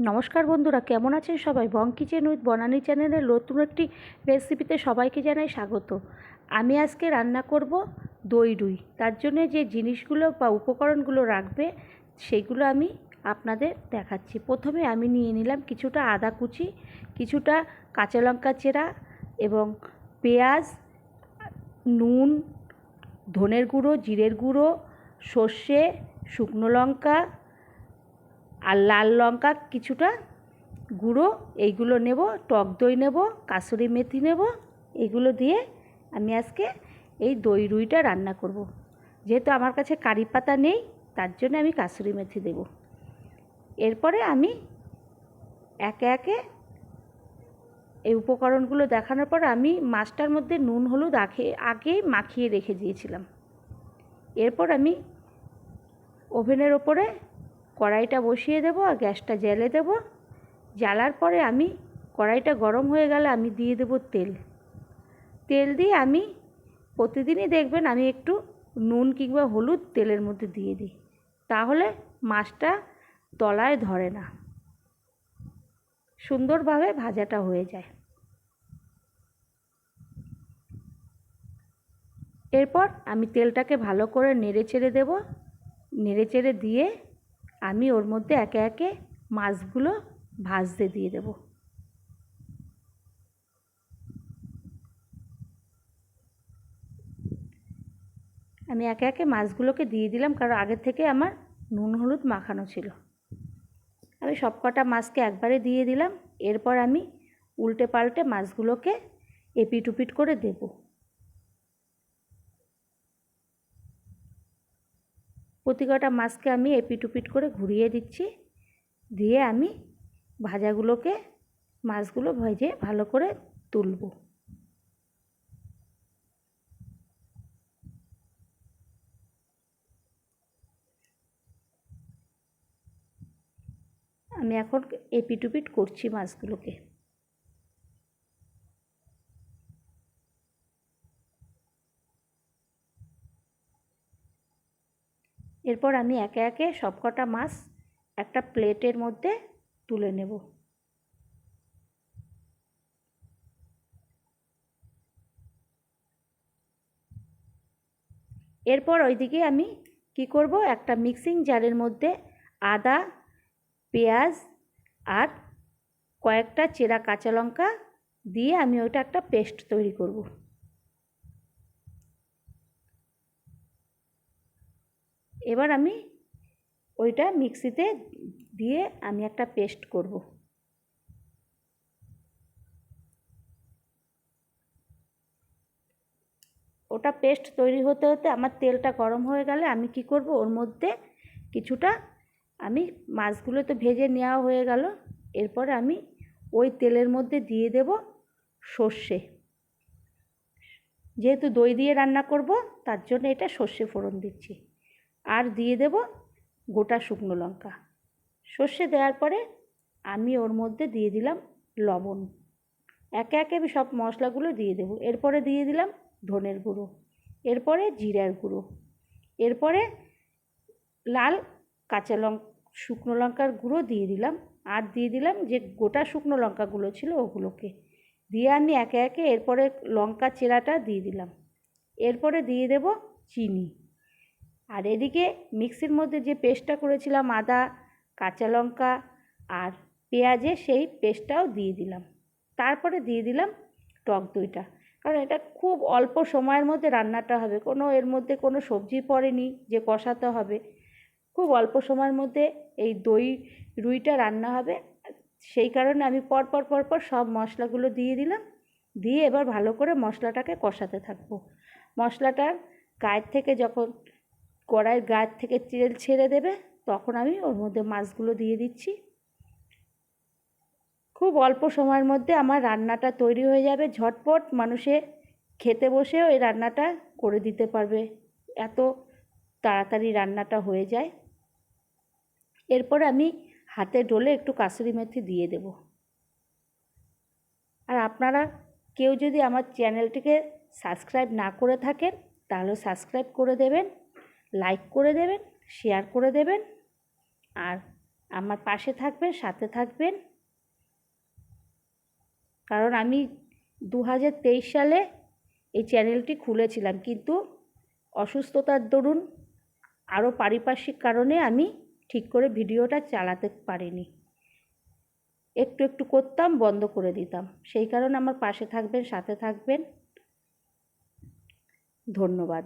নমস্কার বন্ধুরা, কেমন আছেন সবাই? বং কিচেন উইথ বনানী চ্যানেলের নতুন একটি রেসিপিতে সবাইকে জানাই স্বাগত। আমি আজকে রান্না করব দই রুই। তার জন্য যে জিনিসগুলো বা উপকরণগুলো রাখবে সেগুলো আমি আপনাদের দেখাচ্ছি। প্রথমে আমি নিয়ে নিলাম কিছুটা আদা কুচি, কিছুটা কাঁচা লঙ্কা চেরা এবং পেঁয়াজ, নুন, ধনের গুঁড়ো, জিরের গুঁড়ো, সর্ষে, শুকনো লঙ্কা আর লাল লঙ্কা কিছুটা গুঁড়ো, এইগুলো নেব। টক দই নেব, কাসুরি মেথি নেব। এগুলো দিয়ে আমি আজকে এই দই রুইটা রান্না করব। যেহেতু আমার কাছে কারি পাতা নেই, তার জন্য আমি কাসুরি মেথি দেব। এরপরে আমি একে একে এই উপকরণগুলো দেখানোর পর আমি মাছটার মধ্যে নুন হলুদ আগেই মাখিয়ে রেখে দিয়েছিলাম। এরপর আমি ওভেনের ওপরে কড়াইটা বসিয়ে দেব আর গ্যাসটা জ্বেলে দেব। জ্বালার পরে আমি কড়াইটা গরম হয়ে গেলে আমি দিয়ে দেব তেল। তেল দিয়ে আমি প্রতিদিনই দেখবেন আমি একটু নুন কিংবা হলুদ তেলের মধ্যে দিয়ে দিই, তাহলে মাছটা তলায় ধরে না, সুন্দরভাবে ভাজাটা হয়ে যায়। এরপর আমি তেলটাকে ভালো করে নেড়ে চেড়ে দেব। নেড়ে চেড়ে দিয়ে আমি ওর মধ্যে একে একে মাছগুলো ভাজতে দিয়ে দেব। আমি একে একে মাছগুলোকে দিয়ে দিলাম, কারণ আগের থেকে আমার নুন হলুদ মাখানো ছিল। আমি সবকটা মাছকে একবারে দিয়ে দিলাম। এরপর আমি উল্টে পাল্টে মাছগুলোকে এপিট ওপিট করে দেব। প্রতি কটা মাছকে আমি এপিট ওপিট করে ঘুরিয়ে দিচ্ছি। দিয়ে আমি ভাজাগুলোকে মাছগুলো ভেজে ভালো করে তুলব। আমি এখন এপিট ওপিট করছি মাছগুলোকে। এরপর আমি একে একে সবকটা মাছ একটা প্লেটের মধ্যে তুলে নেব। এরপর ওইদিকে আমি কি করব, একটা মিক্সিং জারের মধ্যে আদা, পেঁয়াজ আর কয়েকটা চেরা কাঁচা লঙ্কা দিয়ে আমি ওইটা একটা পেস্ট তৈরি করব। এবার আমি ওইটা মিক্সিতে দিয়ে আমি একটা পেস্ট করব। ওটা পেস্ট তৈরি হতে হতে আমার তেলটা গরম হয়ে গেলে আমি কি করব, ওর মধ্যে কিছুটা আমি মাছগুলো তো ভেজে নেওয়া হয়ে গেল। এরপরে আমি ওই তেলের মধ্যে দিয়ে দেব সর্ষে। যেহেতু দই দিয়ে রান্না করব, তার জন্য এটা সর্ষে ফোড়ন দিচ্ছি। আর দিয়ে দেব গোটা শুকনো লঙ্কা। সর্ষে দেওয়ার পরে আমি ওর মধ্যে দিয়ে দিলাম লবণ। একে একে আমি সব মশলাগুলো দিয়ে দেব। এরপরে দিয়ে দিলাম ধনের গুঁড়ো, এরপরে জিরার গুঁড়ো, এরপরে লাল শুকনো লঙ্কার গুঁড়ো দিয়ে দিলাম। আর দিয়ে দিলাম যে গোটা শুকনো লঙ্কাগুলো ছিল ওগুলোকে দিয়ে আমি একে একে এরপরে লঙ্কা চেরাটা দিয়ে দিলাম। এরপরে দিয়ে দেব চিনি। আর এদিকে মিক্সির মধ্যে যে পেস্টটা করেছিলাম আদা, কাঁচা লঙ্কা আর পেঁয়াজের, সেই পেস্টটাও দিয়ে দিলাম। তারপরে দিয়ে দিলাম টক দইটা, কারণ এটা খুব অল্প সময়ের মধ্যে রান্নাটা হবে, এর মধ্যে কোনো সবজি পড়েনি যে কষাতে হবে। খুব অল্প সময়ের মধ্যে এই দই রুইটা রান্না হবে, সেই কারণে আমি পরপর সব মশলাগুলো দিয়ে দিলাম। দিয়ে এবার ভালো করে মশলাটাকে কষাতে থাকবো। মশলাটার গায়ের থেকে যখন কড়াইয়ের গায়ের থেকে তেল ছেড়ে দেবে, তখন আমি ওর মধ্যে মাছগুলো দিয়ে দিচ্ছি। খুব অল্প সময়ের মধ্যে আমার রান্নাটা তৈরি হয়ে যাবে। ঝটপট মানুষে খেতে বসেও এই রান্নাটা করে দিতে পারবে, এত তাড়াতাড়ি রান্নাটা হয়ে যায়। এরপর আমি হাতে ডলে একটু কাসুরি মেথি দিয়ে দেব। আর আপনারা কেউ যদি আমার চ্যানেলটিকে সাবস্ক্রাইব না করে থাকেন, তাহলে সাবস্ক্রাইব করে দেবেন, লাইক করে দেবেন, শেয়ার করে দেবেন। আর আমার পাশে থাকবেন, সাথে থাকবেন। কারণ আমি 2023 সালে এই চ্যানেলটি খুলেছিলাম, কিন্তু অসুস্থতার দরুন আরও পারিপার্শ্বিক কারণে আমি ঠিক করে ভিডিওটা চালাতে পারিনি। একটু একটু করতাম, বন্ধ করে দিতাম। সেই কারণে আমার পাশে থাকবেন, সাথে থাকবেন। ধন্যবাদ।